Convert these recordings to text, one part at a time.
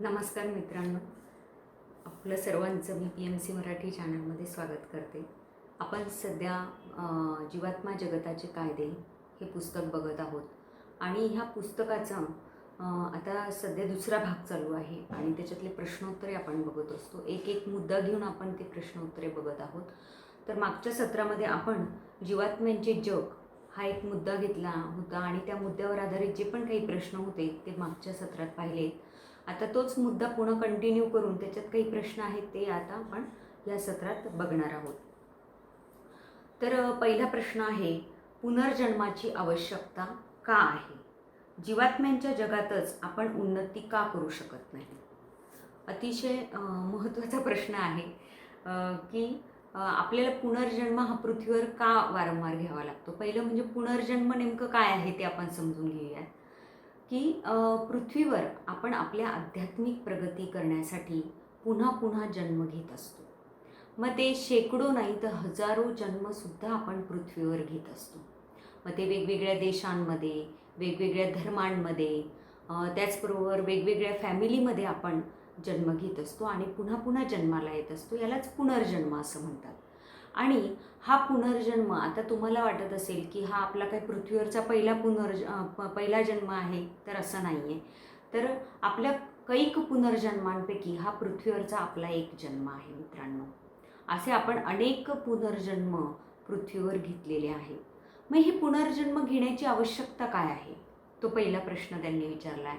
नमस्कार मित्रांनो, आपलं सर्वांचं मी PMC मराठी चॅनलमध्ये स्वागत करते. आपण सध्या जीवात्मा जगताचे कायदे हे पुस्तक बघत आहोत आणि ह्या पुस्तकाचा आता सध्या दुसरा भाग चालू आहे आणि त्याच्यातले प्रश्नोत्तरे आपण बघत असतो. एक एक मुद्दा घेऊन आपण ते प्रश्नोत्तरे बघत आहोत. तर मागच्या सत्रामध्ये आपण जीवात्म्यांचे जग हा एक मुद्दा घेतला होता आणि त्या मुद्द्यावर आधारित जे पण काही प्रश्न होते ते मागच्या सत्रात पाहिले. आता तोच मुद्दा पुन्हा कंटिन्यू करून त्याच्यात काही प्रश्न आहेत ते आता आपण या सत्रात बघणार आहोत. तर पहिला प्रश्न आहे, पुनर्जन्माची आवश्यकता का आहे? जीवात्म्यांच्या जगातच आपण उन्नती का करू शकत नाही? अतिशय महत्त्वाचा प्रश्न आहे की आपल्याला पुनर्जन्म हा पृथ्वीवर का वारंवार घ्यावा लागतो. पहिलं म्हणजे पुनर्जन्म नेमकं काय आहे ते आपण समजून घेऊया की पृथ्वीवर आपण आपल्या आध्यात्मिक प्रगती करण्यासाठी पुन्हा पुन्हा जन्म घेत असतो. मग ते शेकडो नाही तर हजारो जन्मसुद्धा आपण पृथ्वीवर घेत असतो. मग ते वेगवेगळ्या देशांमध्ये, वेगवेगळ्या धर्मांमध्ये, त्याचबरोबर वेगवेगळ्या फॅमिलीमध्ये आपण जन्म घेत असतो आणि पुन्हा पुन्हा जन्माला येत असतो. यालाच पुनर्जन्म असं म्हणतात. आणि हा पुनर्जन्म, आता तुम्हाला वाटत असेल की हा आपला काही पृथ्वीवरचा पहिला जन्म आहे, तर असं नाही आहे. तर आपल्या कैक पुनर्जन्मांपैकी हा पृथ्वीवरचा आपला एक जन्म आहे मित्रांनो. असे आपण अनेक पुनर्जन्म पृथ्वीवर घेतलेले आहेत. मग हे पुनर्जन्म घेण्याची आवश्यकता काय आहे, तो पहिला प्रश्न त्यांनी विचारला आहे.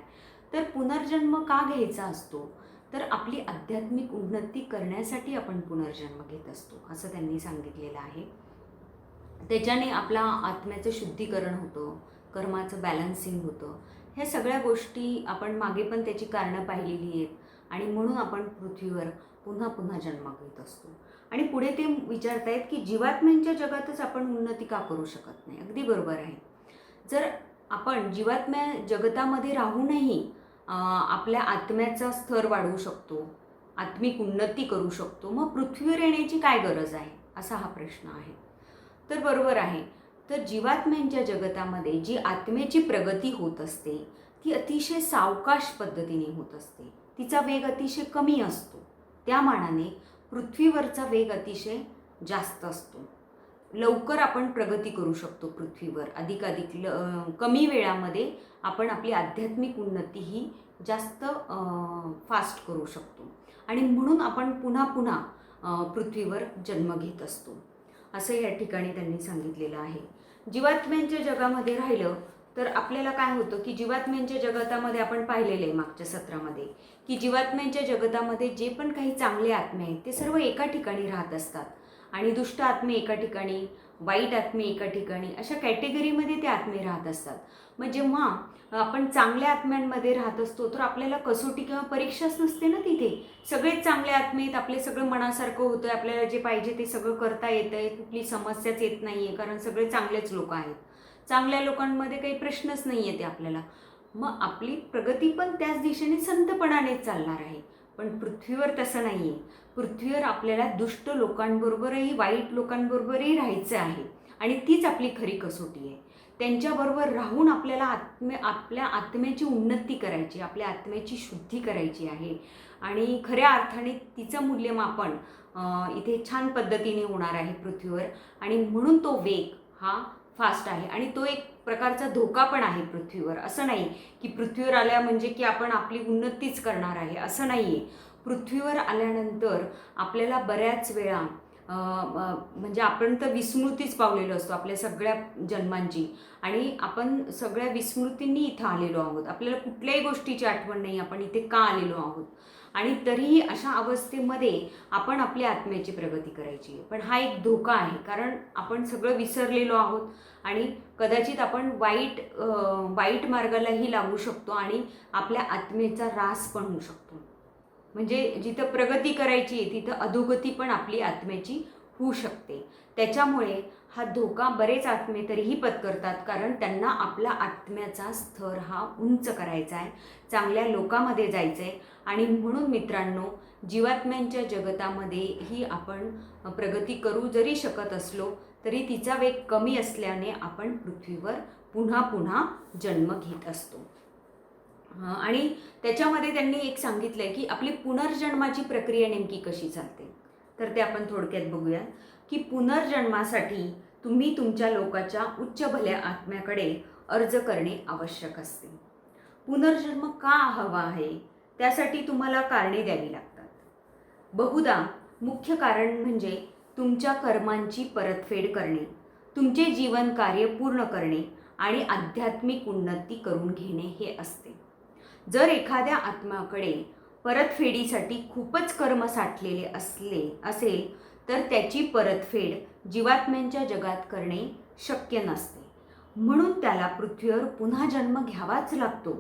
तर पुनर्जन्म का घ्यायचा असतो? तर आपली आध्यात्मिक उन्नती करण्यासाठी आपण पुनर्जन्म घेत असतो असं त्यांनी सांगितलेलं आहे. त्याच्याने आपला आत्म्याचं शुद्धीकरण होतं, कर्माचं बॅलन्सिंग होतं. ह्या सगळ्या गोष्टी आपण मागे पण त्याची कारणं पाहिलेली आहेत आणि म्हणून आपण पृथ्वीवर पुन्हा पुन्हा जन्म घेत असतो. आणि पुढे ते विचारतायत की जीवात्म्यांच्या जगातच आपण उन्नती का करू शकत नाही? अगदी बरोबर आहे. जर आपण जीवात्म्या जगतामध्ये राहूनही आपल्या आत्म्याचा स्तर वाढवू शकतो, आत्मिक उन्नती करू शकतो, मग पृथ्वीवर येण्याची काय गरज आहे, असा हा प्रश्न आहे. तर बरोबर आहे. तर जीवात्म्यांच्या जगतामध्ये जी आत्म्याची प्रगती होत असते ती अतिशय सावकाश पद्धतीने होत असते. तिचा वेग अतिशय कमी असतो. त्या मानाने पृथ्वीवरचा वेग अतिशय जास्त असतो. लवकर आपण प्रगती करू शकतो पृथ्वीवर. अधिकाधिक कमी वेळामध्ये आपण आपली आध्यात्मिक उन्नती ही जास्त फास्ट करू शकतो आणि म्हणून आपण पुन्हा पुन्हा पृथ्वीवर जन्म घेत असतो असं या ठिकाणी त्यांनी सांगितलेलं आहे. जीवात्म्यांच्या जगामध्ये राहिलं तर आपल्याला काय होतं की जीवात्म्यांच्या जगतामध्ये आपण पाहिलेलं आहे मागच्या सत्रामध्ये की जीवात्म्यांच्या जगतामध्ये जे पण काही चांगले आत्मे आहेत ते सर्व एका ठिकाणी राहत असतात आणि दुष्ट आत्मे एका ठिकाणी, वाईट आत्मे एका ठिकाणी, अशा कॅटेगरीमध्ये ते आत्मे राहत असतात. मग जेव्हा आपण चांगल्या आत्म्यांमध्ये राहत असतो तर आपल्याला कसोटी किंवा परीक्षाच नसते ना तिथे. सगळेच चांगले आत्मे आहेत, आपले सगळं मनासारखं होतं, आपल्याला जे पाहिजे ते सगळं करता येतं आहे, कुठली समस्याच येत नाही आहे, कारण सगळे चांगलेच लोक आहेत. चांगल्या लोकांमध्ये काही प्रश्नच नाही आहे ते आपल्याला. मग आपली प्रगती पण त्याच दिशेने संतपणानेच चालणार आहे. पण पृथ्वीवर तसं नाही आहे. पृथ्वीवर आपल्याला दुष्ट लोकांबरोबरही, वाईट लोकांबरोबरही राहायचं आहे आणि तीच आपली खरी कसोटी आहे. त्यांच्याबरोबर राहून आपल्याला आपल्या आत्म्याची उन्नती करायची, आपल्या आत्म्याची शुद्धी करायची आहे आणि खऱ्या अर्थाने तिचं मूल्यमापन इथे छान पद्धतीने होणार आहे पृथ्वीवर. आणि म्हणून तो वेग हा फास्ट आहे आणि तो एक प्रकारचा धोका पण आहे पृथ्वीवर. असं नाही की पृथ्वीवर आल्या म्हणजे की आपण आपली उन्नतीच करणार आहे, असं नाही आहे. पृथ्वीवर आल्यानंतर आपल्याला बऱ्याच वेळा म्हणजे आपण तर विस्मृतीच पावलेलो असतो आपल्या सगळ्या जन्मांची आणि आपण सगळ्या विस्मृतींनी इथं आलेलो आहोत. आपल्याला कुठल्याही गोष्टीची आठवण नाही, आपण इथे का आलेलो आहोत. आणि तरीही अशा अवस्थेमध्ये आपण आपल्या आत्म्याची प्रगती करायची आहे. पण हा एक धोका आहे, कारण आपण सगळं विसरलेलो आहोत आणि कदाचित आपण वाईट मार्गालाही लागू शकतो आणि आपल्या आत्मेचा ऱ्हास पण होऊ शकतो. म्हणजे जिथं प्रगती करायची आहे तिथं अधोगती पण आपली आत्म्याची होऊ शकते. त्याच्यामुळे हा धोका बरेच आत्मे तरीही पत्करतात, कारण त्यांना आपला आत्म्याचा स्तर हा उंच करायचा आहे, चांगल्या लोकांमध्ये जायचं आहे. आणि म्हणून मित्रांनो, जीवात्म्यांच्या जगतामध्येही आपण प्रगती करू जरी शकत असलो तरी तिचा वेग कमी असल्याने आपण पृथ्वीवर पुन्हा पुन्हा जन्म घेत असतो. आणि त्याच्यामध्ये त्यांनी एक सांगितलं आहे की आपली पुनर्जन्माची प्रक्रिया नेमकी कशी चालते. तर ते आपण थोडक्यात बघूया की पुनर्जन्मासाठी तुम्ही तुमच्या लोकाच्या उच्च भल्या आत्म्याकडे अर्ज करणे आवश्यक असते. पुनर्जन्म का हवा आहे त्यासाठी तुम्हाला कारणे द्यावी लागतात. बहुधा मुख्य कारण म्हणजे तुमच्या कर्मांची परतफेड करणे, तुमचे जीवन कार्य पूर्ण करणे आणि आध्यात्मिक उन्नती करून घेणे हे असते. जर एखाद्या आत्म्याकडे परतफेडीसाठी खूपच कर्म साठलेले असेल तर त्याची परतफेड जीवात्म्यांच्या जगात करणे शक्य नसते. म्हणून त्याला पृथ्वीवर पुन्हा जन्म घ्यावाच लागतो.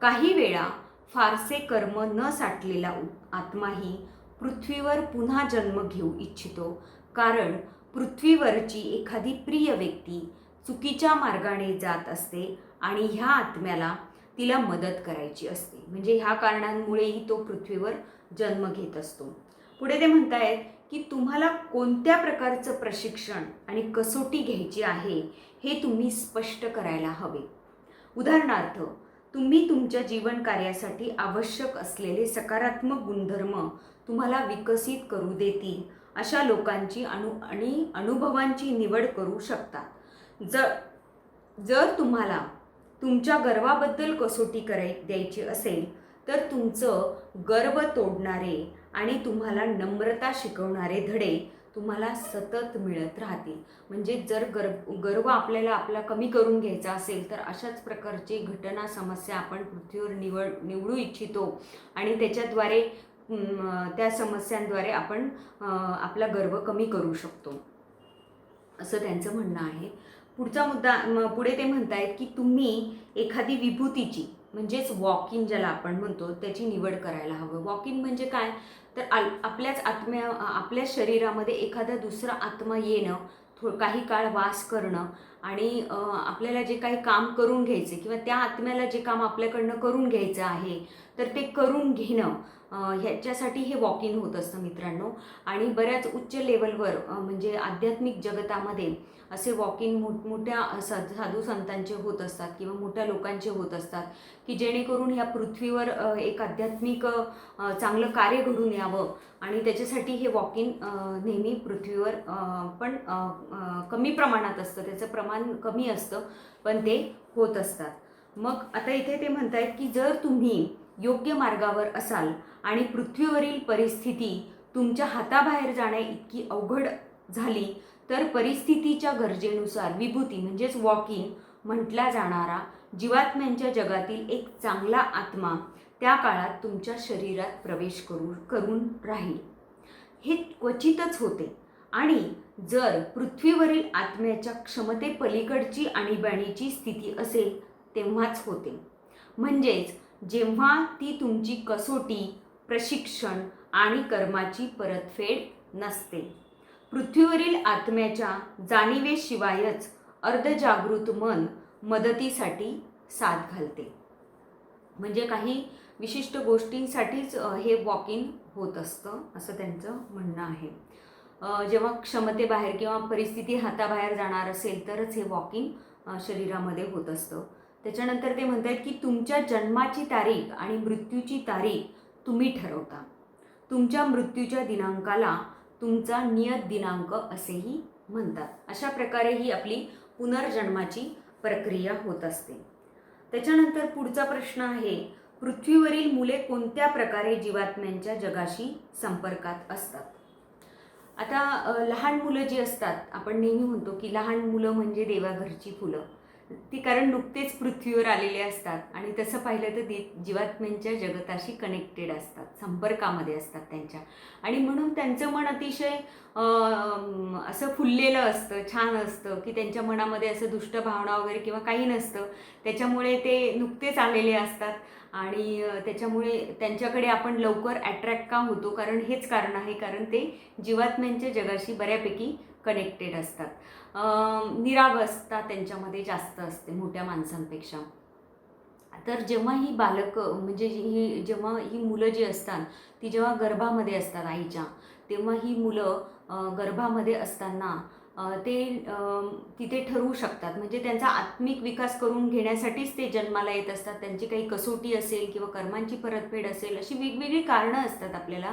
काही वेळा फारसे कर्म न साठलेला आत्माही पृथ्वीवर पुन्हा जन्म घेऊ इच्छितो, कारण पृथ्वीवरची एखादी प्रिय व्यक्ती चुकीच्या मार्गाने जात असते आणि ह्या आत्म्याला तिला मदत करायची असते. म्हणजे ह्या कारणांमुळेही तो पृथ्वीवर जन्म घेत असतो. पुढे ते म्हणतायत की तुम्हाला कोणत्या प्रकारचं प्रशिक्षण आणि कसोटी घ्यायची आहे हे तुम्ही स्पष्ट करायला हवे. उदाहरणार्थ, तुम्ही तुमच्या जीवन कार्यासाठी आवश्यक असलेले सकारात्मक गुणधर्म तुम्हाला विकसित करू देतील अशा लोकांची आणि अनुभवांची निवड करू शकता. जर तुम्हाला तुमच्या गर्वाबद्दल कसोटी द्यायची असेल तर तुमचं गर्व तोडणारे आणि तुम्हाला नम्रता शिकवणारे धडे तुम्हाला सतत मिळत राहतील. म्हणजे जर गर्व आपला कमी करून घ्यायचा असेल तर अशाच प्रकारचे घटना समस्या आपण पृथ्वीवर निवडू इच्छितो आणि त्याच्याद्वारे त्या समस्यांद्वारे आपण आपला गर्व कमी करू शकतो, असं त्यांचं म्हणणं आहे. पुढचा मुद्दा पुढे ते म्हणतायत की तुम्ही एखादी विभूतीची म्हणजेच वॉक इन ज्याला आपण म्हणतो त्याची निवड करायला हवं. वॉक इन म्हणजे काय तर आपल्या शरीरामध्ये एखादा दुसरा आत्मा येणं, काही काळ वास करणं आणि आपल्याला जे काही काम करून घ्यायचे किंवा त्या आत्म्याला जे काम आपल्याकडनं करून घ्यायचं आहे तर ते करून घेणं, ह्याच्यासाठी हे वॉक इन होत असतं मित्रांनो. आणि बऱ्याच उच्च लेवलवर म्हणजे आध्यात्मिक जगतामध्ये असे वॉक इन मोठमोठ्या साधू संतांचे होत असतात किंवा मोठ्या लोकांचे होत असतात की जेणेकरून ह्या पृथ्वीवर एक आध्यात्मिक चांगलं कार्य घडून यावं आणि त्याच्यासाठी हे वॉक इन नेहमी पृथ्वीवर पण कमी प्रमाणात असतं, त्याचं प्रमाण कमी असतं पण ते होत असतात. मग आता इथे ते म्हणतायत की जर तुम्ही योग्य मार्गावर असाल आणि पृथ्वीवरील परिस्थिती तुमच्या हाताबाहेर जाण्या इतकी अवघड झाली तर परिस्थितीच्या गरजेनुसार विभूती म्हणजेच वॉक इन म्हटला जाणारा जीवात्म्यांच्या जगातील एक चांगला आत्मा त्या काळात तुमच्या शरीरात प्रवेश करून राहील. हे क्वचितच होते आणि जर पृथ्वीवरील आत्म्याच्या क्षमतेपलीकडची आणीबाणीची स्थिती असेल तेव्हाच होते. म्हणजेच जेव्हा ती तुमची कसोटी, प्रशिक्षण आणि कर्माची परतफेड नसते. पृथ्वीवरील आत्म्याच्या जाणीवेशिवायच अर्धजागृत मन मदतीसाठी साथ घालते. म्हणजे काही विशिष्ट गोष्टींसाठीच हे वॉक इन होत असतं असं त्यांचं म्हणणं आहे. जेव्हा क्षमतेबाहेर किंवा परिस्थिती हाताबाहेर जाणार असेल तरच हे वॉक इन शरीरामध्ये होत असतं. त्याच्यानंतर ते म्हणतात की तुमच्या जन्माची तारीख आणि मृत्यूची तारीख तुम्ही ठरवता. तुमच्या मृत्यूच्या दिनांकाला तुमचा नियत दिनांक असेही म्हणतात. अशा प्रकारे ही आपली पुनर्जन्माची प्रक्रिया होत असते. त्याच्यानंतर पुढचा प्रश्न आहे, पृथ्वीवरील मुले कोणत्या प्रकारे जीवात्म्यांच्या जगाशी संपर्कात असतात. आता लहान मुलं जी असतात, आपण नेहमी म्हणतो की लहान मुलं म्हणजे देवाघरची फुलं, ती कारण नुकतेच पृथ्वीवर आलेले असतात आणि तसं पाहिलं तर जीवात्म्यांच्या जगताशी कनेक्टेड असतात, संपर्कामध्ये असतात त्यांच्या. आणि म्हणून त्यांचं मन अतिशय असं फुललेलं असतं, छान असतं की त्यांच्या मनामध्ये असं दुष्ट भावना वगैरे किंवा काही नसतं. त्याच्यामुळे ते नुकतेच आलेले असतात आणि त्याच्यामुळे त्यांच्याकडे आपण लवकर अट्रॅक्ट का होतो, कारण हेच कारण आहे, कारण ते जीवात्म्यांच्या जगाशी बऱ्यापैकी कनेक्टेड असतात. निरागसता त्यांच्यामध्ये जास्त असते मोठ्या माणसांपेक्षा. तर जेव्हा ही बालकं म्हणजे जेव्हा ही मुलं जी असतात ती जेव्हा गर्भामध्ये असतात आईच्या, तेव्हा ही मुलं गर्भामध्ये असताना ते तिथे ठरवू शकतात. म्हणजे त्यांचा आत्मिक विकास करून घेण्यासाठीच ते जन्माला येत असतात. त्यांची काही कसोटी असेल किंवा कर्मांची परतफेड असेल, अशी वेगवेगळी कारणं असतात आपल्याला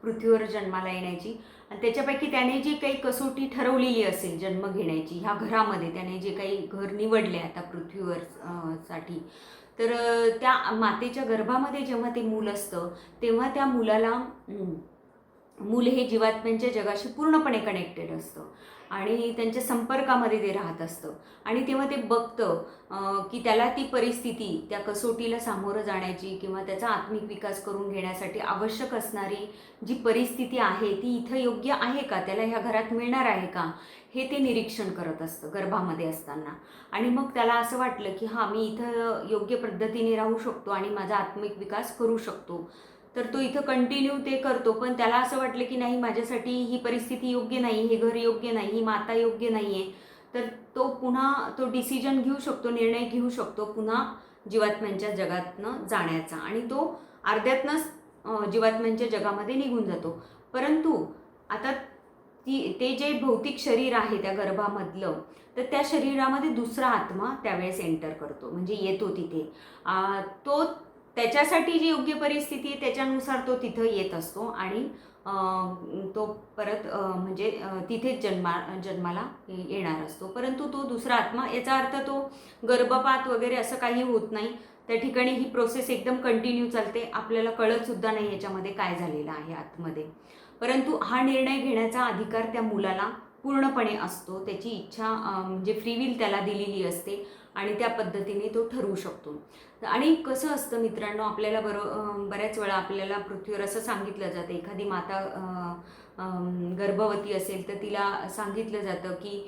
पृथ्वीवर जन्माला येण्याची. आणि त्याच्यापैकी त्याने जी काही कसोटी ठरवलेली असेल जन्म घेण्याची, ह्या घरामध्ये त्याने जे काही घर निवडले आता पृथ्वीवर साठी, तर त्या मातेच्या गर्भामध्ये जेव्हा ते मूल असतं, तेव्हा त्या मुलाला मूल हे जीवात्म्यांच्या जगाशी पूर्णपणे कनेक्टेड असतं आणि त्यांच्या संपर्कामध्ये ते राहत असतं. आणि तेव्हा ते बघतं की त्याला ती परिस्थिती, त्या कसोटीला सामोरं जाण्याची किंवा त्याचा आत्मिक विकास करून घेण्यासाठी आवश्यक असणारी जी परिस्थिती आहे ती इथं योग्य आहे का, त्याला ह्या घरात मिळणार आहे का, हे ते निरीक्षण करत असतं गर्भामध्ये असताना. आणि मग त्याला असं वाटलं की हां, मी इथं योग्य पद्धतीने राहू शकतो आणि माझा आत्मिक विकास करू शकतो. तर तो इथं कंटिन्यू ते करतो. पण त्याला असं वाटलं की नाही, माझ्यासाठी ही परिस्थिती योग्य नाही, हे घर योग्य नाही, ही माता योग्य नाही आहे. तर तो पुन्हा तो डिसिजन घेऊ शकतो, निर्णय घेऊ शकतो पुन्हा जीवात्म्यांच्या जगातनं जाण्याचा. आणि तो अर्ध्यातनंच जीवात्म्यांच्या जगामध्ये निघून जातो. परंतु आता ते जे भौतिक शरीर आहे त्या गर्भामधलं, तर त्या शरीरामध्ये दुसरा आत्मा त्यावेळेस एंटर करतो, म्हणजे येतो तिथे. तो त्याच्यासाठी जी योग्य परिस्थिती आहे त्याच्यानुसार तो तिथं येत असतो आणि तो परत म्हणजे तिथेच जन्माला येणार असतो. परंतु तो दुसरा आत्मा, याचा अर्थ तो गर्भपात वगैरे असं काही होत नाही. त्या ठिकाणी ही प्रोसेस एकदम कंटिन्यू चालते. आपल्याला कळतसुद्धा नाही याच्यामध्ये काय झालेलं आहे आतमध्ये. परंतु हा निर्णय घेण्याचा अधिकार त्या मुलाला पूर्णपणे असतो. त्याची इच्छा म्हणजे फ्री विल त्याला दिलेली असते आणि त्या पद्धतीने तो ठरवू शकतो. आणि कसं असतं मित्रांनो, आपल्याला बऱ्याच वेळा आपल्याला पृथ्वीवर असं सांगितलं जातं, एखादी माता गर्भवती असेल तर तिला सांगितलं जातं की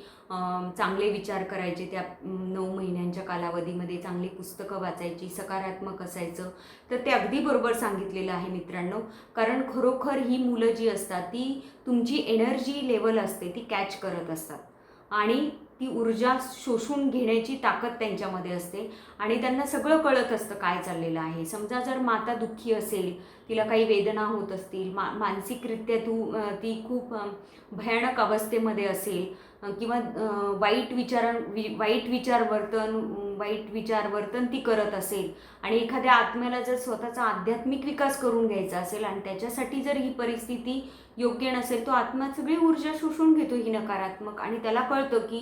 चांगले विचार करायचे, त्या 9 महिन्यांच्या कालावधीमध्ये चांगली पुस्तकं वाचायची, सकारात्मक असायचं. तर ते अगदी बरोबर सांगितलेलं आहे मित्रांनो. कारण खरोखर ही मुलं जी असतात ती तुमची एनर्जी लेवल असते ती कॅच करत असतात आणि ती ऊर्जा शोषून घेण्याची ताकद त्यांच्यामध्ये असते आणि त्यांना सगळं कळत असतं काय चाललेलं आहे. समजा जर माता दुःखी असेल, तिला काही वेदना होत असतील, मानसिकरित्या ती खूप भयानक अवस्थेमध्ये असेल किंवा वाईट विचारवर्तन ती करत असेल आणि एखाद्या आत्म्याला जर स्वतःचा आध्यात्मिक विकास करून घ्यायचा असेल आणि त्याच्यासाठी जर ही परिस्थिती योग्य नसेल, तो आत्मा सगळी ऊर्जा शोषून घेतो ही नकारात्मक. आणि त्याला कळतं की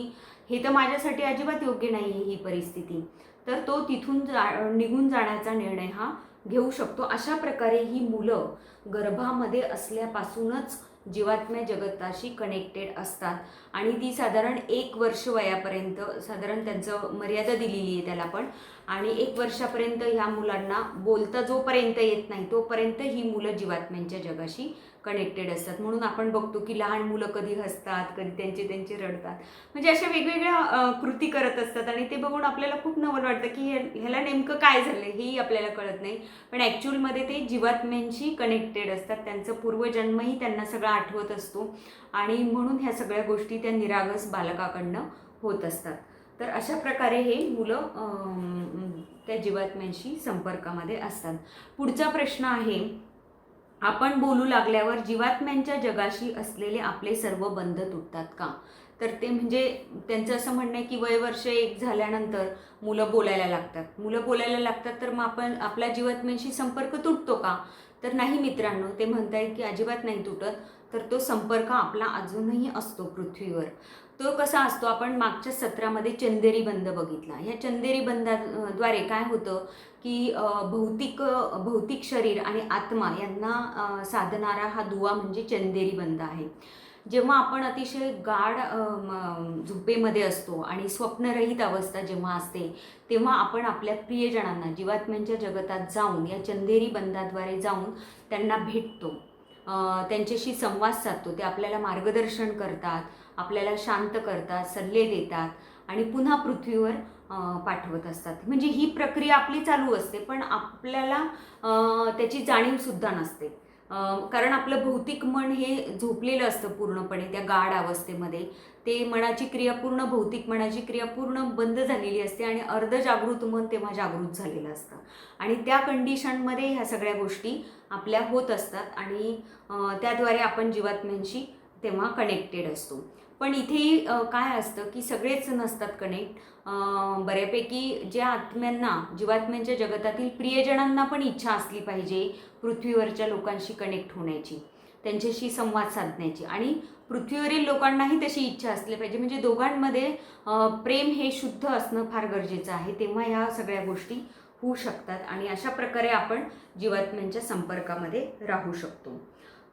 हे तर माझ्यासाठी अजिबात योग्य नाही आहे ही परिस्थिती. तर तो तिथून निघून जाण्याचा निर्णय हा घेऊ शकतो. अशा प्रकारे ही मुलं गर्भामध्ये असल्यापासूनच जीवात्म्या जगताशी कनेक्टेड असतात आणि ती साधारण 1 वर्ष वयापर्यंत, साधारण त्यांचं मर्यादा दिलेली आहे त्याला पण. आणि 1 वर्षापर्यंत ह्या मुलांना बोलता जोपर्यंत येत नाही तोपर्यंत ही मुलं जीवात्म्यांच्या जगाशी कनेक्टेड असतात. म्हणून आपण बघतो की लहान मुलं कधी हसतात, कधी त्यांचे रडतात, म्हणजे अशा वेगवेगळ्या कृती करत असतात आणि ते बघून आपल्याला खूप नवल वाटतं की ह्याला नेमकं काय झालं हेही आपल्याला कळत नाही. पण ॲक्च्युअलमध्ये ते जीवात्म्यांशी कनेक्टेड असतात. त्यांचं पूर्वजन्मही त्यांना सगळं आठवत असतो आणि म्हणून ह्या सगळ्या गोष्टी त्या निरागस बालकाकडनं होत असतात. तर अशा प्रकारे हे मुलं त्या जीवात्म्यांशी संपर्कामध्ये असतात. पुढचा प्रश्न आहे, आपण बोलू लागल्यावर जीवात्म्यांच्या जगाशी असलेले आपले सर्व बंध तुटतात का? तर ते म्हणजे त्यांचं असं म्हणणं आहे की वयवर्ष 1 झाल्यानंतर मुलं बोलायला लागतात. तर मग आपण आपल्या जीवात्म्यांशी संपर्क तुटतो का? तर नाही मित्रांनो, ते म्हणतायत की अजिबात नाही तुटत. तर तो संपर्क आपला अजूनही असतो पृथ्वीवर. तो कसा असतो, आपण मागच्या सत्रामध्ये चंदेरी बंध बघितला. ह्या चंदेरी बंधाद्वारे काय होतं की भौतिक शरीर आणि आत्मा यांना साधणारा हा दुवा म्हणजे चंदेरी बंध आहे. जेव्हा आपण अतिशय गाढ झोपेमध्ये असतो आणि स्वप्नरहित अवस्था जेव्हा असते, तेव्हा आपण आपल्या प्रियजनांना जीवात्म्यांच्या जगतात जाऊन, या चंदेरी बंधाद्वारे जाऊन त्यांना भेटतो, त्यांच्याशी संवाद साधतो. ते आपल्याला मार्गदर्शन करतात, आपल्याला शांत करतात, सल्ले देतात आणि पुन्हा पृथ्वीवर पाठवत असतात. म्हणजे ही प्रक्रिया आपली चालू असते, पण आपल्याला त्याची जाणीवसुद्धा नसते. कारण आपलं भौतिक मन हे झोपलेलं असतं पूर्णपणे त्या गाढ अवस्थेमध्ये. ते भौतिक मनाची क्रिया पूर्ण बंद झालेली असते आणि अर्धजागृत मन तेव्हा जागृत झालेलं असतं आणि त्या कंडिशनमध्ये ह्या सगळ्या गोष्टी आपल्या होत असतात आणि त्याद्वारे आपण जीवात्म्यांशी तेव्हा कनेक्टेड असतो. पण इथेही काय असतं की सगळेच नसतात कनेक्ट. बऱ्यापैकी ज्या आत्म्यांना, जीवात्म्यांच्या जगतातील प्रियजनांना पण इच्छा असली पाहिजे पृथ्वीवरच्या लोकांशी कनेक्ट होण्याची, त्यांच्याशी संवाद साधण्याची, आणि पृथ्वीवरील लोकांनाही तशी इच्छा असली पाहिजे. म्हणजे दोघांमध्ये प्रेम हे शुद्ध असणं फार गरजेचं आहे. तेव्हा ह्या सगळ्या गोष्टी होऊ शकतात आणि अशा प्रकारे आपण जीवात्म्यांच्या संपर्कामध्ये राहू शकतो.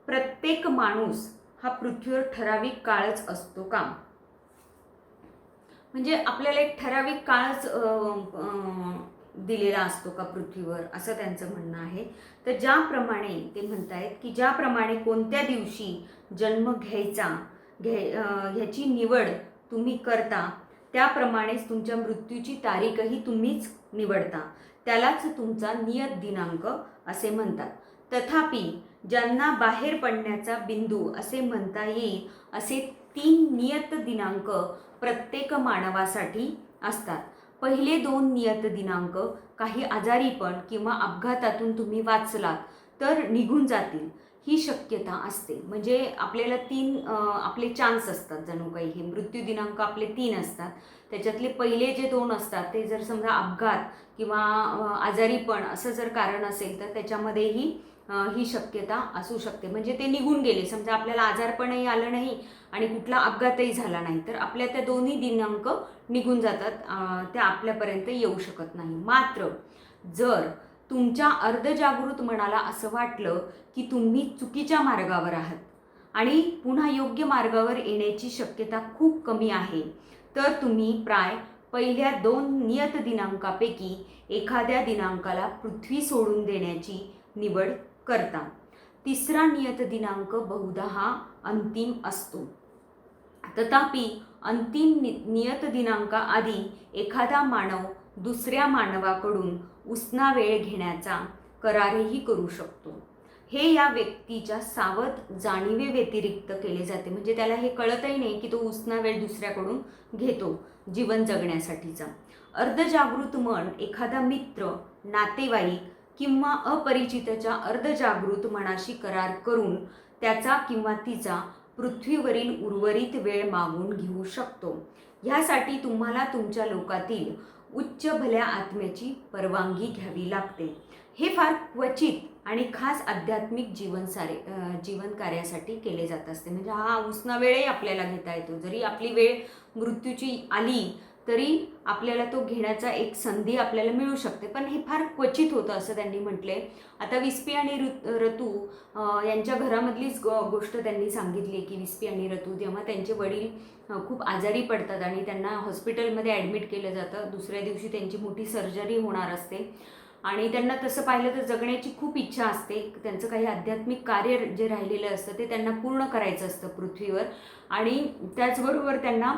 प्रत्येक माणूस हा पृथ्वीवर ठराविक काळच असतो का? म्हणजे आपल्याला एक ठराविक काळच दिलेला असतो का पृथ्वीवर, असं त्यांचं म्हणणं आहे. तर ज्याप्रमाणे ते म्हणतायत की ज्याप्रमाणे कोणत्या दिवशी जन्म घ्यायचा ह्याची निवड तुम्ही करता, त्याप्रमाणेच तुमच्या मृत्यूची तारीखही तुम्हीच निवडता. त्यालाच तुमचा नियत दिनांक असे म्हणतात. तथापि ज्यांना बाहेर पडण्याचा बिंदू असे म्हणता येईल असे 3 नियत दिनांक प्रत्येक मानवासाठी असतात. पहिले 2 नियत दिनांक काही आजारीपण किंवा अपघातातून तुम्ही वाचलात तर निघून जातील ही शक्यता असते. म्हणजे आपल्याला 3 आपले चान्स असतात जणू काही. हे मृत्यू दिनांक आपले 3 असतात. त्याच्यातले पहिले जे 2 असतात ते जर समजा अपघात किंवा आजारीपण असं जर कारण असेल तर त्याच्यामध्येही ही शक्यता असू शकते. म्हणजे ते निघून गेले, समजा आपल्याला आजारपणही आलं नाही आणि कुठला अपघातही झाला नाही, तर आपल्या त्या दोन्ही दिनांक निघून जातात, त्या आपल्यापर्यंत येऊ शकत नाही. मात्र जर तुमच्या अर्धजागृत मनाला असं वाटलं की तुम्ही चुकीच्या मार्गावर आहात आणि पुन्हा योग्य मार्गावर येण्याची शक्यता खूप कमी आहे, तर तुम्ही प्राय पहिल्या 2 नियत दिनांकापैकी एखाद्या दिनांकाला पृथ्वी सोडून देण्याची निवड करता. तिसरा नियत दिनांक बहुधा हा अंतिम असतो. तथापि अंतिम नियत दिनांकाआधी एखादा मानव दुसऱ्या मानवाकडून उसना वेळ घेण्याचा करारही करू शकतो. हे या व्यक्तीच्या सावध जाणीवे व्यतिरिक्त केले जाते. म्हणजे त्याला हे कळतही नाही की तो उसना वेळ दुसऱ्याकडून घेतो जीवन जगण्यासाठीचा. अर्धजागृत मन एखादा मित्र, नातेवाईक किंवा अपरिचिताच्या अर्धजागृत मनाशी करार करून त्याचा किंवा तिचा पृथ्वीवरील उर्वरित वेळ मागून घेऊ शकतो. ह्यासाठी तुम्हाला तुमच्या लोकातील उच्च भल्या आत्म्याची परवानगी घ्यावी लागते. हे फार क्वचित आणि खास आध्यात्मिक जीवन कार्यासाठी केले जात असते. म्हणजे हा उसना वेळही आपल्याला घेता येतो. जरी आपली वेळ मृत्यूची आली तरी आपल्याला तो घेण्याचा एक संधी आपल्याला मिळू शकते, पण हे फार क्वचित होतं असं त्यांनी म्हटलंय. आता विस्पी आणि रतू यांच्या घरामधलीच गोष्ट त्यांनी सांगितली की विस्पी आणि रतू जेव्हा त्यांचे वडील खूप आजारी पडतात आणि त्यांना हॉस्पिटलमध्ये ॲडमिट केलं जातं. दुसऱ्या दिवशी त्यांची मोठी सर्जरी होणार असते आणि त्यांना तसं पाहिलं तर जगण्याची खूप इच्छा असते. त्यांचं काही आध्यात्मिक कार्य जे राहिलेलं असतं ते त्यांना पूर्ण करायचं असतं पृथ्वीवर, आणि त्याचबरोबर त्यांना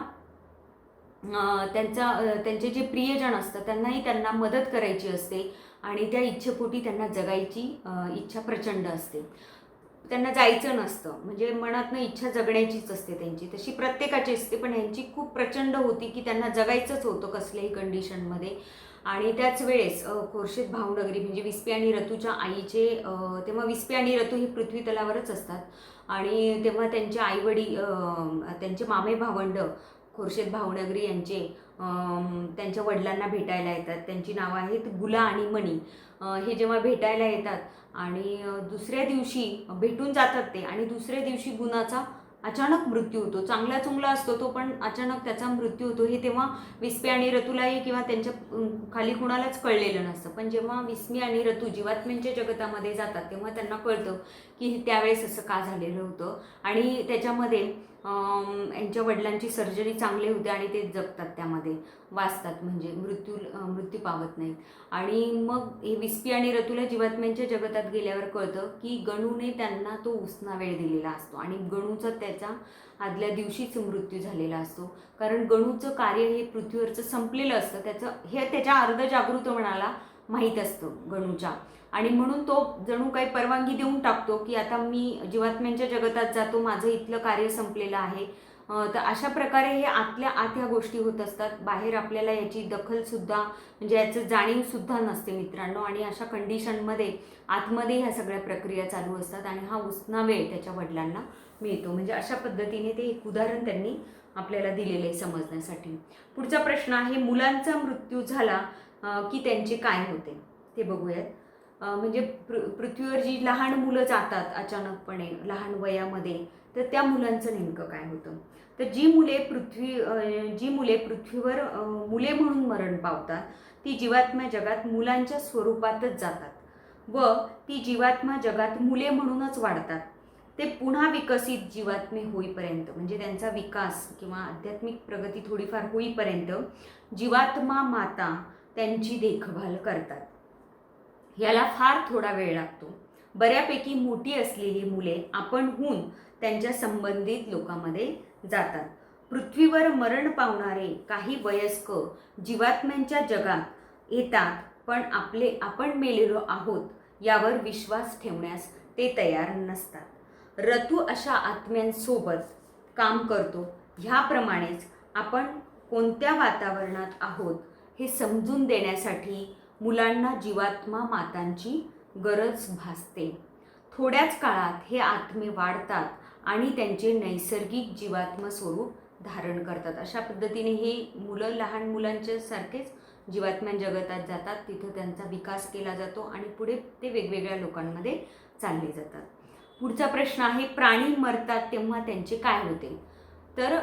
त्यांचे जे प्रियजन असतात त्यांना मदत करायची असते आणि त्या इच्छेपोटी त्यांना जगायची इच्छा प्रचंड असते. त्यांना जायचं नसतं, म्हणजे मनातनं इच्छा जगण्याचीच असते त्यांची. तशी प्रत्येकाची असते, पण यांची खूप प्रचंड होती की त्यांना जगायचंच होतं कसल्याही कंडिशनमध्ये. आणि त्याच वेळेस खोर्शेद भावनगरी म्हणजे विस्पी आणि रतूच्या आईचे, तेव्हा विस्पी आणि रतू हे पृथ्वी तलावरच असतात आणि तेव्हा त्यांचे आईवडील, त्यांचे मामे भावंड खोर्शेद भावनगरी यांचे त्यांच्या वडिलांना भेटायला येतात. त्यांची नावं आहेत गुला आणि मणी. हे जेव्हा भेटायला येतात आणि दुसऱ्या दिवशी भेटून जातात ते, आणि दुसऱ्या दिवशी गुणाचा अचानक मृत्यू होतो. चांगला चुंगला असतो तो, पण अचानक त्याचा मृत्यू होतो. हे तेव्हा विस्पी आणि रतूलाही किंवा त्यांच्या खाली कुणालाच कळलेलं नसतं. पण जेव्हा विस्मी आणि रतू जीवात्म्यांच्या जगतामध्ये जातात तेव्हा त्यांना कळतं की त्यावेळेस असं का झालेलं होतं, आणि त्याच्यामध्ये यांच्या वडिलांची सर्जरी चांगली होते आणि ते जगतात, त्यामध्ये वाचतात, म्हणजे मृत्यू पावत नाहीत. आणि मग हे विस्पी आणि रतूला जीवात्म्यांच्या जगतात गेल्यावर कळतं की गणूने त्यांना तो उसना वेळ दिलेला असतो आणि गणूचा त्याचा आदल्या दिवशीच मृत्यू झालेला असतो. कारण गणूचं कार्य हे पृथ्वीवरचं संपलेलं असतं. हे त्याच्या अर्धजागृत मनाला माहीत असतं गणूच्या, आणि म्हणून तो जणू काही परवानगी देऊन टाकतो की आता मी जीवात्म्यांच्या जगतात जातो, माझं इथलं कार्य संपलेलं आहे, तर अशा प्रकारे हे आतल्या आत ह्या गोष्टी होत असतात. बाहेर आपल्याला याची दखलसुद्धा म्हणजे याचं जाणीवसुद्धा नसते मित्रांनो. आणि अशा कंडिशनमध्ये आतमध्ये ह्या सगळ्या प्रक्रिया चालू असतात आणि हा उसना वेळ त्याच्या वडिलांना मिळतो. म्हणजे अशा पद्धतीने ते एक उदाहरण त्यांनी आपल्याला दिलेलं आहे समजण्यासाठी. पुढचा प्रश्न आहे, मुलांचा मृत्यू झाला की त्यांचे काय होते ते बघूयात. म्हणजे पृथ्वीवर जी लहान मुलं जातात अचानकपणे लहान वयामध्ये, तर त्या मुलांचं नेमकं काय होतं. तर जी मुले पृथ्वीवर मुले म्हणून मरण पावतात ती जीवात्मा जगात मुलांच्या स्वरूपातच जातात व ती जीवात्मा जगात मुले म्हणूनच वाढतात. ते पुन्हा विकसित जीवात्मे होईपर्यंत म्हणजे त्यांचा विकास किंवा आध्यात्मिक प्रगती थोडीफार होईपर्यंत जीवात्मा माता त्यांची देखभाल करतात. याला फार थोडा वेळ लागतो. बऱ्यापैकी मोठी असलेली मुले आपणहून त्यांच्या संबंधित लोकांमध्ये जातात. पृथ्वीवर मरण पावणारे काही वयस्क जीवात्म्यांच्या जगात येतात, पण आपण मेलेलो आहोत यावर विश्वास ठेवण्यास ते तयार नसतात. रतू अशा आत्म्यांसोबत काम करतो. ह्याप्रमाणेच आपण कोणत्या वातावरणात आहोत हे समजून देण्यासाठी मुलांना जीवात्मा मातांची गरज भासते. थोड्याच काळात हे आत्मे वाढतात आणि त्यांचे नैसर्गिक जीवात्म स्वरूप धारण करतात. अशा पद्धतीने हे मुलं लहान मुलांच्या सारखेच जीवात्म्या जगतात जातात. तिथं त्यांचा विकास केला जातो आणि पुढे ते वेगवेगळ्या लोकांमध्ये चालले जातात. पुढचा प्रश्न आहे, प्राणी मरतात तेव्हा त्यांचे काय होते. तर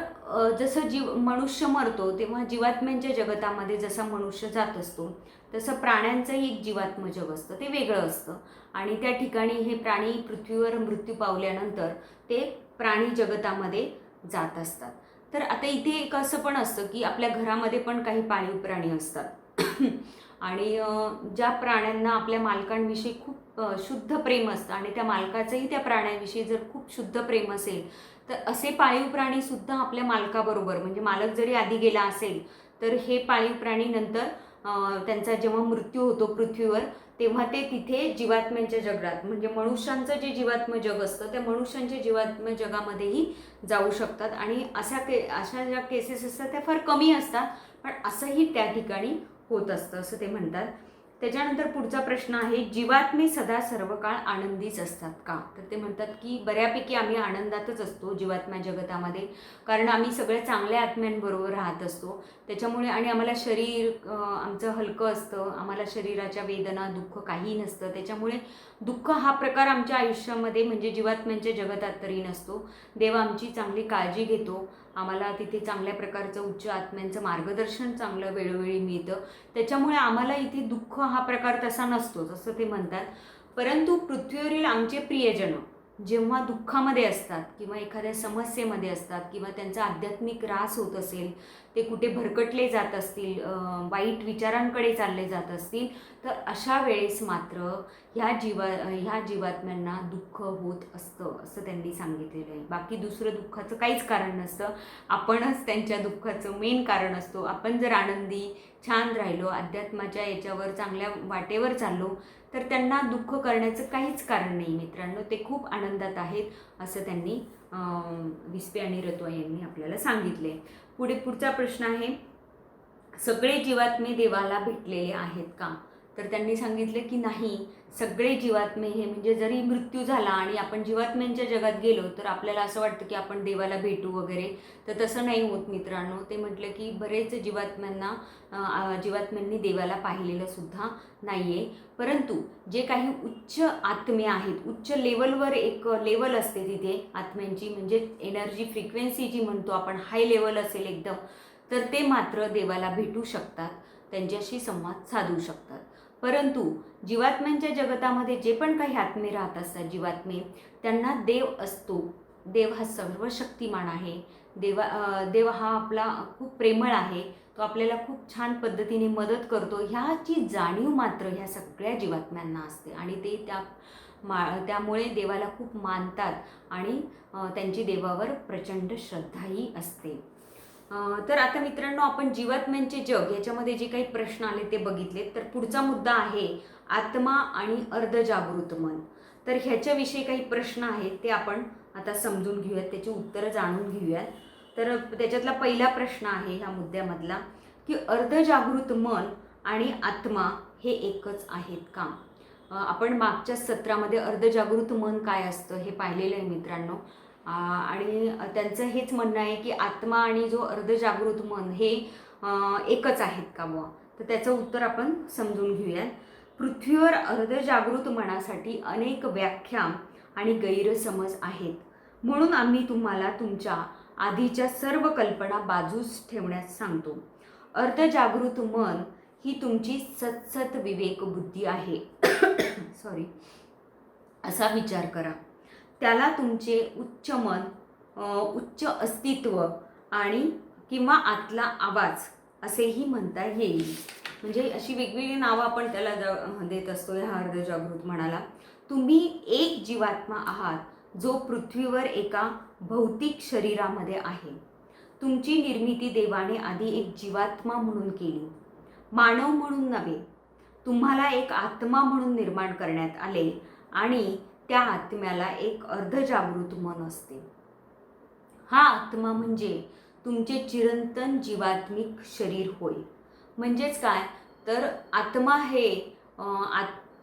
जसं मनुष्य मरतो तेव्हा जीवात्म्यांच्या जगतामध्ये जसा मनुष्य जात असतो तसं प्राण्यांचंही एक जीवात्म जग असतं, ते वेगळं असतं. आणि त्या ठिकाणी हे प्राणी पृथ्वीवर मृत्यू पावल्यानंतर ते प्राणी जगतामध्ये जात असतात. तर आता इथे एक असं पण असतं की आपल्या घरामध्ये पण काही पाळीव प्राणी असतात आणि ज्या प्राण्यांना आपल्या मालकांविषयी खूप शुद्ध प्रेम असतं आणि त्या मालकाचंही त्या प्राण्यांविषयी जर खूप शुद्ध प्रेम असेल तर असे पाळीव प्राणीसुद्धा आपल्या मालकाबरोबर म्हणजे मालक जरी आधी गेला असेल तर हे पाळीव प्राणी नंतर त्यांचा जेव्हा मृत्यू होतो पृथ्वीवर तेव्हा ते तिथे जीवात्म्यांच्या जगात म्हणजे मनुष्यांचं जे जीवात्म जग असतं त्या मनुष्यांच्या जीवात्म जगामध्येही जाऊ शकतात. आणि अशा ज्या केसेस असतात त्या फार कमी असतात, पण असंही त्या ठिकाणी होत असतं असं ते म्हणतात. त्याच्यानंतर पुढचा प्रश्न आहे, जीवात्मे सदा सर्व काळ आनंदीच असतात का. तर ते म्हणतात की बऱ्यापैकी आम्ही आनंदातच असतो जीवात्म्या जगतामध्ये, कारण आम्ही सगळ्या चांगल्या आत्म्यांबरोबर राहत असतो त्याच्यामुळे. आणि आम्हाला शरीर आमचं हलकं असतं, आम्हाला शरीराच्या वेदना दुःख काही नसतं, त्याच्यामुळे दुःख हा प्रकार आमच्या आयुष्यामध्ये म्हणजे जीवात्म्यांच्या जगतात तरी नसतो. देव आमची चांगली काळजी घेतो, आम्हाला तिथे चांगल्या प्रकारचं उच्च आत्म्यांचं मार्गदर्शन चांगलं वेळोवेळी मिळतं, त्याच्यामुळे आम्हाला इथे दुःख हा प्रकार तसा नसतोच असं ते म्हणतात. परंतु पृथ्वीवरील आमचे प्रियजन जेव्हा दुःखामध्ये असतात किंवा एखाद्या समस्येमध्ये असतात किंवा त्यांचा आध्यात्मिक ऱ्हास होत असेल, ते कुठे भरकटले जात असतील, वाईट विचारांकडे चालले जात असतील, तर अशा वेळेस मात्र ह्या जीवात्म्यांना दुःख होत असतं असं त्यांनी सांगितलेलं आहे. बाकी दुसरं दुःखाचं काहीच कारण नसतं, आपणच त्यांच्या दुःखाचं मेन कारण असतो. आपण जर आनंदी छान राहिलो, अध्यात्माच्या याच्यावर चांगल्या वाटेवर चाललो तर त्यांना दुःख करण्याचं काहीच कारण नाही मित्रांनो, ते खूप आनंदात आहेत असं त्यांनी विस्पे आणि रतुआ यांनी आपल्याला सांगितले. पुढचा प्रश्न आहे, सगळे जीवात्मे देवाला भेटलेले आहेत का. तर त्यांनी सांगितलं की नाही, सगळे जीवात्मे हे म्हणजे जरी मृत्यू झाला आणि आपण जीवात्म्यांच्या जगात गेलो तर आपल्याला असं वाटतं की आपण देवाला भेटू वगैरे, तर तसं नाही होत मित्रांनो. ते म्हटलं की बरेच जीवात्म्यांनी देवाला पाहिलेलं सुद्धा नाही आहे. परंतु जे काही उच्च आत्मे आहेत, उच्च लेवलवर एक लेवल असते तिथे आत्म्यांची म्हणजे एनर्जी फ्रिक्वेन्सी जी म्हणतो आपण, हाय लेवल असेल एकदम, तर ते मात्र देवाला भेटू शकतात, त्यांच्याशी संवाद साधू शकतात. परंतु जीवात्म्यांच्या जगतामध्ये जे पण काही आत्मे राहत असतात जीवात्मे, त्यांना देव असतो, देव हा सर्वशक्तिमान आहे, देव हा आपला खूप प्रेमळ आहे, तो आपल्याला खूप छान पद्धतीने मदत करतो, ह्याची जाणीव मात्र ह्या सगळ्या जीवात्म्यांना असते. आणि ते त्यामुळे देवाला खूप मानतात आणि त्यांची देवावर प्रचंड श्रद्धाही असते. तर आता मित्रांनो, आपण जीवात्म्यांचे जग याच्यामध्ये जे काही प्रश्न आले ते बघितले. तर पुढचा मुद्दा आहे आत्मा आणि अर्धजागृत मन. तर ह्याच्याविषयी काही प्रश्न आहेत ते आपण आता समजून घेऊयात, त्याची उत्तरं जाणून घेऊयात. तर त्याच्यातला पहिला प्रश्न आहे ह्या मुद्द्यामधला की अर्धजागृत मन आणि आत्मा हे एकच आहेत का? आपण मागच्या सत्रामध्ये अर्धजागृत मन काय असतं हे पाहिलेलं आहे मित्रांनो. आणि त्यांचं हेच म्हणणं आहे की आत्मा आणि जो अर्धजागृत मन हे एकच आहेत का बुवा. तर त्याचं उत्तर आपण समजून घेऊया. पृथ्वीवर अर्धजागृत मनासाठी अनेक व्याख्या आणि गैरसमज आहेत, म्हणून आम्ही तुम्हाला तुमच्या आधीच्या सर्व कल्पना बाजूस ठेवण्यास सांगतो. अर्धजागृत मन ही तुमची सतसत विवेक बुद्धी आहे. सॉरी, असा विचार करा. त्याला तुमचे उच्च मन, उच्च अस्तित्व आणि किंवा आतला आवाज असेही म्हणता येईल. म्हणजे अशी वेगवेगळी नावं आपण त्याला देत असतो ह्या अर्धजागृत मनाला. तुम्ही एक जीवात्मा आहात जो पृथ्वीवर एका भौतिक शरीरामध्ये आहे. तुमची निर्मिती देवाने आधी एक जीवात्मा म्हणून केली, मानव म्हणून नव्हे. तुम्हाला एक आत्मा म्हणून निर्माण करण्यात आले आणि त्या आत्म्याला एक अर्धजागृत मन असते. हा आत्मा म्हणजे तुमचे चिरंतन जीवात्मिक शरीर होय. म्हणजेच काय तर आत्मा हे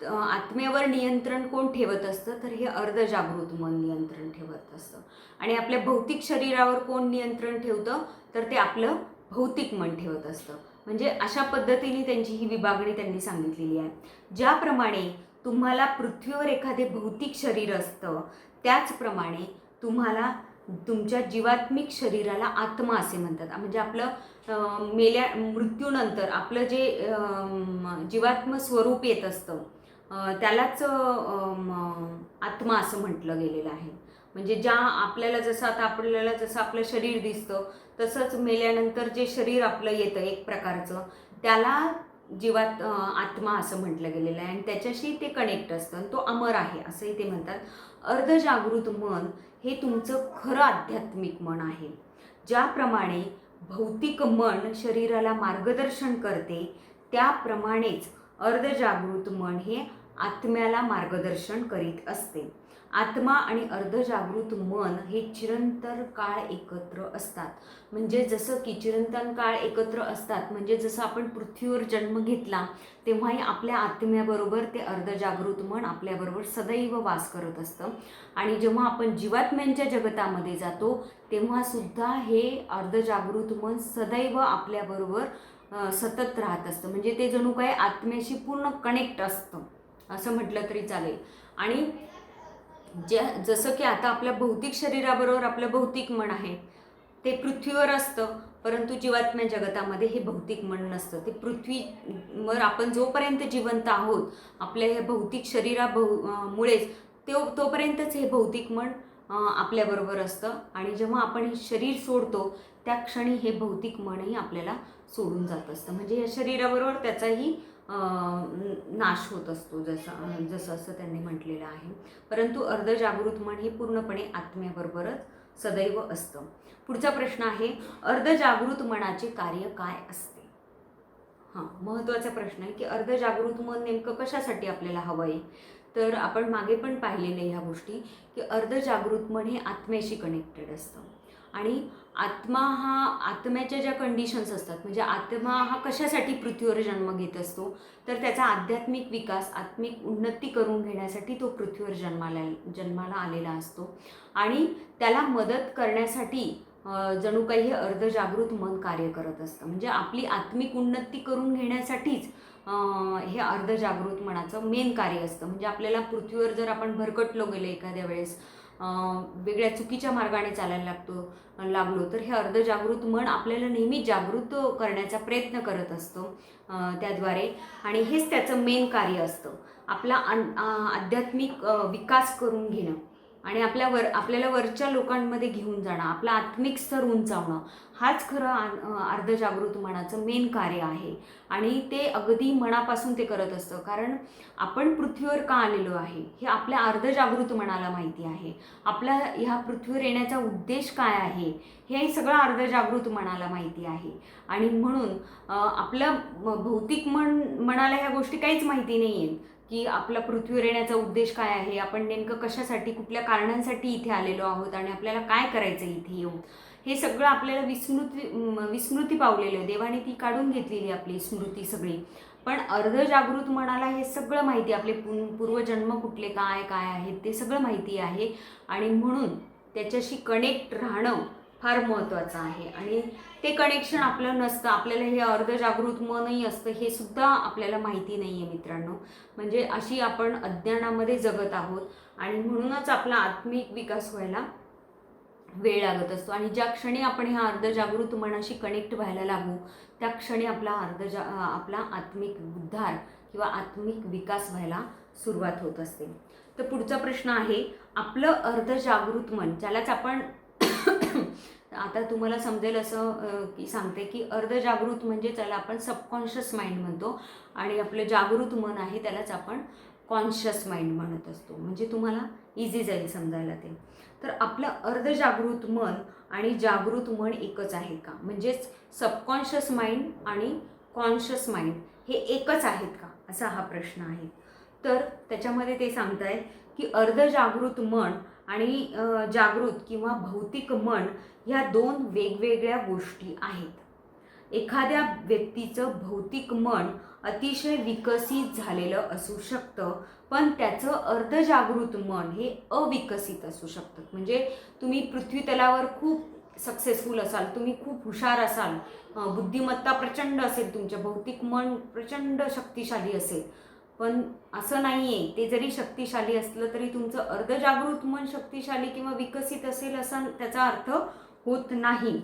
आत्म्यावर नियंत्रण कोण ठेवत असतं तर हे अर्धजागृत मन नियंत्रण ठेवत असतं. आणि आपल्या भौतिक शरीरावर कोण नियंत्रण ठेवतं तर ते आपलं भौतिक मन ठेवत असतं. म्हणजे अशा पद्धतीने त्यांची ही विभागणी त्यांनी सांगितलेली आहे. ज्याप्रमाणे तुम्हाला पृथ्वीवर एखादे भौतिक शरीर असतं त्याचप्रमाणे तुम्हाला तुमच्या जीवात्मिक शरीराला आत्मा असे म्हणतात. म्हणजे आपलं मृत्यूनंतर आपलं जे जीवात्म स्वरूप येत असतं त्यालाच आत्मा असं म्हटलं गेलेलं आहे. म्हणजे ज्या आपल्याला जसं आता आपल्याला जसं आपलं शरीर दिसतं तसंच मेल्यानंतर जे शरीर आपलं येतं एक प्रकारचं त्याला आत्मा असं म्हटलं गेलेलं आहे आणि त्याच्याशी ते कनेक्ट असतं, तो अमर आहे असंही ते म्हणतात. अर्धजागृत मन हे तुमचं खरं आध्यात्मिक मन आहे. ज्याप्रमाणे भौतिक मन शरीराला मार्गदर्शन करते त्याप्रमाणेच अर्धजागृत मन हे आत्म्याला मार्गदर्शन करीत असते. आत्मा आणि अर्धजागृत मन हे चिरंतन काळ एकत्र असतात. म्हणजे जसं की चिरंतन काळ एकत्र असतात म्हणजे जसं आपण पृथ्वीवर जन्म घेतला तेव्हाही आपल्या आत्म्याबरोबर ते अर्धजागृत मन आपल्याबरोबर सदैव वास करत असतं. आणि जेव्हा आपण जीवात्म्यांच्या जगतामध्ये जातो तेव्हासुद्धा हे अर्धजागृत मन सदैव आपल्याबरोबर सतत राहत असतं. म्हणजे ते जणू काय आत्म्याशी पूर्ण कनेक्ट असतं असं म्हटलं तरी चालेल. आणि जसं की आता आपल्या भौतिक शरीराबरोबर आपलं भौतिक मन आहे ते पृथ्वीवर असतं, परंतु जीवात्म्या जगतामध्ये हे भौतिक मन नसतं. ते पृथ्वीवर आपण जोपर्यंत जिवंत आहोत आपल्या हे भौतिक मुळेच तोपर्यंतच हे भौतिक मन आपल्याबरोबर असतं. आणि जेव्हा आपण हे शरीर सोडतो त्या क्षणी हे भौतिक मनही आपल्याला सोडून जात असतं. म्हणजे या शरीराबरोबर त्याचाही नाश होत असतो जसं असं त्यांनी म्हटलेलं आहे. परंतु अर्धजागृत मन हे पूर्णपणे आत्म्याबरोबरच सदैव असतं. पुढचा प्रश्न आहे अर्धजागृत मनाचे कार्य काय असते? महत्त्वाचा प्रश्न आहे की अर्धजागृत मन नेमकं कशासाठी आपल्याला हवं आहे. तर आपण मागे पण पाहिलेले ह्या गोष्टी की अर्धजागृत मन हे आत्म्याशी कनेक्टेड असतं. आणि आत्म्याच्या ज्या कंडिशन्स असतात म्हणजे आत्मा हा कशासाठी पृथ्वीवर जन्म घेत असतो तर त्याचा आध्यात्मिक विकास आत्मिक उन्नती करून घेण्यासाठी तो पृथ्वीवर जन्माला आलेला असतो. आणि त्याला मदत करण्यासाठी जणू काही हे अर्धजागृत मन कार्य करत असतं. म्हणजे आपली आत्मिक उन्नती करून घेण्यासाठीच हे अर्धजागृत मनाचं मेन कार्य असतं. म्हणजे आपल्याला पृथ्वीवर जर आपण भरकटलो गेलो एखाद्या वेळेस वेगळ्या चुकीच्या मार्गाने चालायला लागलो तर हे अर्धजागृत मन आपल्याला नेहमी जागृत करण्याचा प्रयत्न करत असतो त्याद्वारे. आणि हेच त्याचं मेन कार्य असतं, आपला आध्यात्मिक विकास करून घेणं आणि आपल्याला वरच्या लोकांमध्ये घेऊन जाणं, आपला आत्मिक स्तर उंचावणं हाच खरं अर्धजागृत मनाचं मेन कार्य आहे. आणि ते अगदी मनापासून ते करत असतं. कारण आपण पृथ्वीवर का आलेलो आहे हे आपल्या अर्धजागृत मनाला माहिती आहे. आपला ह्या पृथ्वीवर येण्याचा उद्देश काय आहे हे सगळं अर्धजागृत मनाला माहिती आहे. आणि म्हणून आपलं भौतिक मनाला ह्या गोष्टी काहीच माहिती नाही आहेत की आपला पृथ्वीवर येण्याचा उद्देश काय आहे, आपण नेमकं कशासाठी कुठल्या कारणांसाठी इथे आलेलो आहोत आणि आपल्याला काय करायचं इथे येऊन. हे सगळं आपल्याला विस्मृती पावलेलं आहे. देवाने ती काढून घेतलेली आपली स्मृती सगळी. पण अर्धजागृत मनाला हे सगळं माहिती, आपले पूर्वजन्म कुठले काय काय आहेत ते सगळं माहिती आहे. आणि म्हणून त्याच्याशी कनेक्ट राहणं फार महत्त्वाचं आहे. आणि ते कनेक्शन आपलं नसतं. आपल्याला हे अर्धजागृत मनही असतं हे सुद्धा आपल्याला माहिती नाही आहे मित्रांनो. म्हणजे अशी आपण अज्ञानामध्ये जगत आहोत. आणि म्हणूनच आपला आत्मिक विकास व्हायला वेळ लागत असतो. आणि ज्या क्षणी आपण ह्या अर्धजागृत मनाशी कनेक्ट व्हायला लागू त्या क्षणी आपला आपला आत्मिक उद्धार किंवा आत्मिक विकास व्हायला सुरुवात होत असते. तर पुढचा प्रश्न आहे, आपलं अर्धजागृत मन, ज्यालाच आपण आता तुम्हाला समजेल असं की सांगते की अर्धजागृत म्हणजे त्याला आपण सबकॉन्शियस माइंड म्हणतो. आणि आपलं जागृत मन आहे त्यालाच आपण कॉन्शियस माइंड म्हणत असतो. म्हणजे तुम्हाला इझी जाईल समजायला ते. तर आपलं अर्धजागृत मन आणि जागृत मन एकच आहे का? म्हणजेच सबकॉन्शियस माइंड आणि कॉन्शियस माइंड हे एकच आहेत का, असा हा प्रश्न आहे. तर त्याच्यामध्ये ते सांगताय की अर्धजागृत मन आणि जागृत किंवा भौतिक मन ह्या दोन वेगवेगळ्या गोष्टी आहेत. एखाद्या व्यक्तीचं भौतिक मन अतिशय विकसित झालेलं असू शकतं, पण त्याचं अर्धजागृत मन हे अविकसित असू शकतं. म्हणजे तुम्ही पृथ्वीतलावर खूप सक्सेसफुल असाल, तुम्ही खूप हुशार असाल, बुद्धिमत्ता प्रचंड असेल, तुमचं भौतिक मन प्रचंड शक्तिशाली असेल, पण असं नाही आहे, ते जरी शक्तिशाली असलं तरी तुमचं अर्धजागृत मन शक्तिशाली किंवा विकसित असेल असा त्याचा अर्थ होत नाही.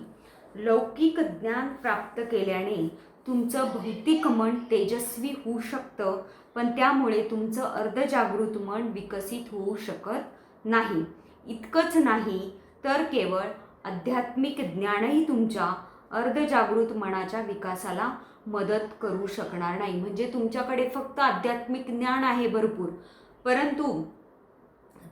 लौकिक ज्ञान प्राप्त केल्याने तुमचं भौतिक मन तेजस्वी होऊ शकतं, पण त्यामुळे तुमचं अर्धजागृत मन विकसित होऊ शकत नाही. इतकंच नाही तर केवळ आध्यात्मिक ज्ञानही तुमच्या अर्धजागृत मनाच्या विकासाला मदत करू शकणार नाही. म्हणजे तुमच्याकडे फक्त आध्यात्मिक ज्ञान आहे भरपूर, परंतु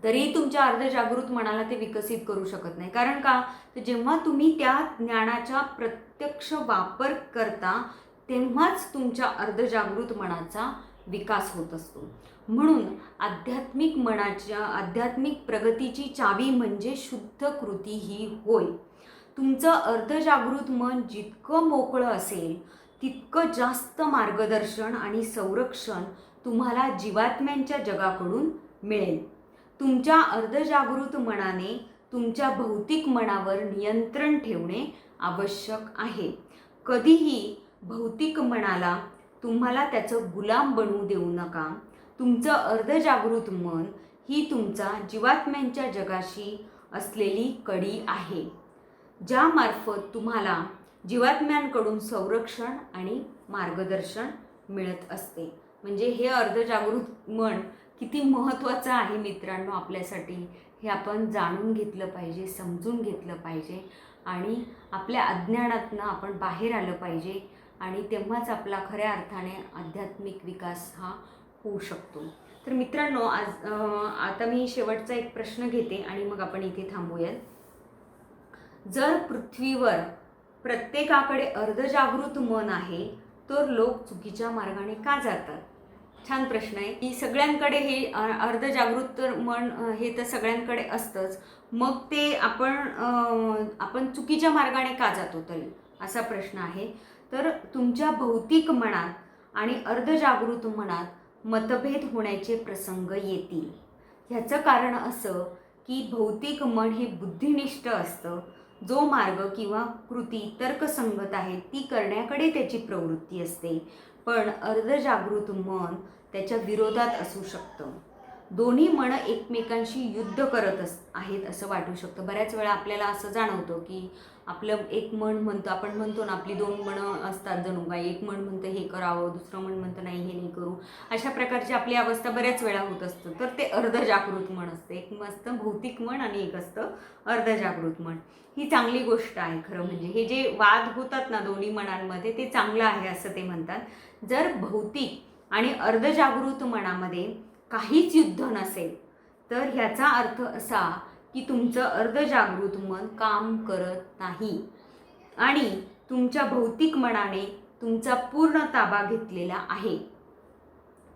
तरीही तुमच्या अर्धजागृत मनाला ते विकसित करू शकत नाही. कारण का? तर जेव्हा तुम्ही त्या ज्ञानाचा प्रत्यक्ष वापर करता तेव्हाच तुमच्या अर्धजागृत मनाचा विकास होत असतो. म्हणून आध्यात्मिक प्रगतीची चावी म्हणजे शुद्ध कृती ही होय. तुमचं अर्धजागृत मन जितकं मोकळं असेल तितकं जास्त मार्गदर्शन आणि संरक्षण तुम्हाला जीवात्म्यांच्या जगाकडून मिळेल. तुमच्या अर्धजागृत मनाने तुमच्या भौतिक मनावर नियंत्रण ठेवणे आवश्यक आहे. कधीही भौतिक मनाला तुम्हाला त्याचं गुलाम बनवू देऊ नका. तुमचं अर्धजागृत मन ही तुमचा जीवात्म्यांच्या जगाशी असलेली कडी आहे, ज्यामार्फत तुम्हाला जीवात्म्यांकडून संरक्षण आणि मार्गदर्शन मिळत असते. म्हणजे हे अर्धजागृत मन किती महत्त्वाचं आहे मित्रांनो आपल्यासाठी, हे आपण जाणून घेतलं पाहिजे, समजून घेतलं पाहिजे आणि आपल्या अज्ञानातनं आपण बाहेर आलं पाहिजे. आणि तेव्हाच आपला खऱ्या अर्थाने आध्यात्मिक विकास हा होऊ शकतो. तर मित्रांनो आता मी शेवटचा एक प्रश्न घेते आणि मग आपण इथे थांबूयात. जर पृथ्वीवर प्रत्येकाकडे अर्धजागृत मन आहे तर लोक चुकीच्या मार्गाने का जातात? छान प्रश्न आहे की सगळ्यांकडे हे अर्धजागृत मन हे तर सगळ्यांकडे असतंच, मग ते आपण चुकीच्या मार्गाने का जातो तरी, असा प्रश्न आहे. तर तुमच्या भौतिक मनात आणि अर्धजागृत मनात मतभेद होण्याचे प्रसंग येतील. ह्याचं कारण असं की भौतिक मन हे बुद्धिनिष्ठ असतं. जो मार्ग किंवा कृती तर्कसंगत आहे ती करण्याकडे त्याची प्रवृत्ती असते, पण अर्धजागृत मन त्याच्या विरोधात असू शकतं. दोन्ही मनं एकमेकांशी युद्ध करत आहेत असं वाटू शकतं. बऱ्याच वेळा आपल्याला असं जाणवतं की आपलं एक मन म्हणतं, आपण म्हणतो ना आपली दोन मनं असतात जणू काय, एक मन म्हणतं हे करावं, दुसरं मन म्हणतं नाही हे नाही करू. अशा प्रकारची आपली अवस्था बऱ्याच वेळा होत असतं. तर ते अर्धजागृत मन असतं. एक असतं भौतिक मन आणि एक असतं अर्धजागृत मन. ही चांगली गोष्ट आहे खरं म्हणजे. हे जे वाद होतात ना दोन्ही मनांमध्ये ते चांगलं आहे असं ते म्हणतात. जर भौतिक आणि अर्धजागृत मनामध्ये काहीच युद्ध नसेल तर ह्याचा अर्थ असा की तुमचं अर्धजागृत मन काम करत नाही आणि तुमच्या भौतिक मनाने तुमचा पूर्ण ताबा घेतलेला आहे.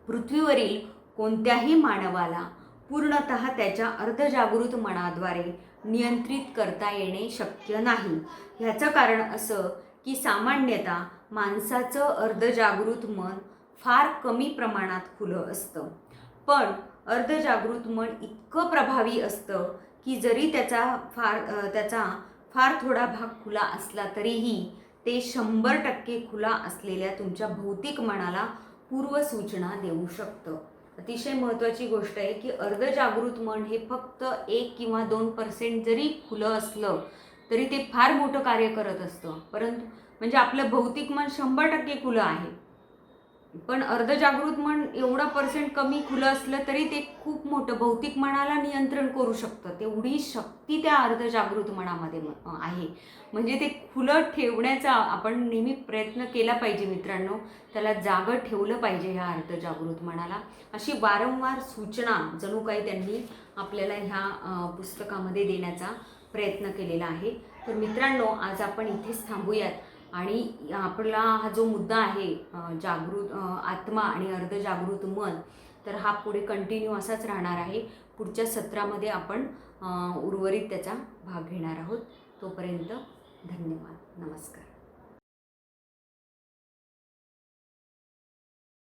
पृथ्वीवरील कोणत्याही मानवाला पूर्णतः त्याच्या अर्धजागृत मनाद्वारे नियंत्रित करता येणे शक्य नाही. ह्याचं कारण असं की सामान्यतः माणसाचं अर्धजागृत मन फार कमी प्रमाणात खुलं असतं, पण अर्धजागृत मन इतकं प्रभावी असतं की जरी त्याचा फार थोडा भाग खुला असला तरीही ते 100% खुला असलेल्या तुमच्या भौतिक मनाला पूर्वसूचना देऊ शकतं. अतिशय महत्त्वाची गोष्ट आहे की अर्धजागृत मन हे फक्त 1 किंवा 2% जरी खुलं असलं तरी ते फार मोठं कार्य करत असतं. परंतु म्हणजे आपलं भौतिक मन 100% खुलं आहे, पण अर्धजागृत मन एवढा % कमी खुलं असलं तरी ते खूप मोठं भौतिक मनाला नियंत्रण करू शकतं. तेवढी शक्ती त्या अर्धजागृत मनामध्ये आहे. म्हणजे ते खुलं ठेवण्याचा आपण नेहमी प्रयत्न केला पाहिजे मित्रांनो. त्याला जागं ठेवलं पाहिजे ह्या अर्धजागृत मनाला. अशी वारंवार सूचना जणू काही त्यांनी आपल्याला ह्या पुस्तकामध्ये देण्याचा प्रयत्न केलेला आहे. तर मित्रांनो, आज आपण इथेच थांबूयात आणि आपला हा जो मुद्दा आहे जागृत आत्मा आणि अर्धजागृत मन, तर हा पुढे कंटिन्यू असाच राहणार आहे. पुढच्या सत्रामध्ये आपण उर्वरित त्याचा भाग घेणार आहोत. तोपर्यंत धन्यवाद. नमस्कार.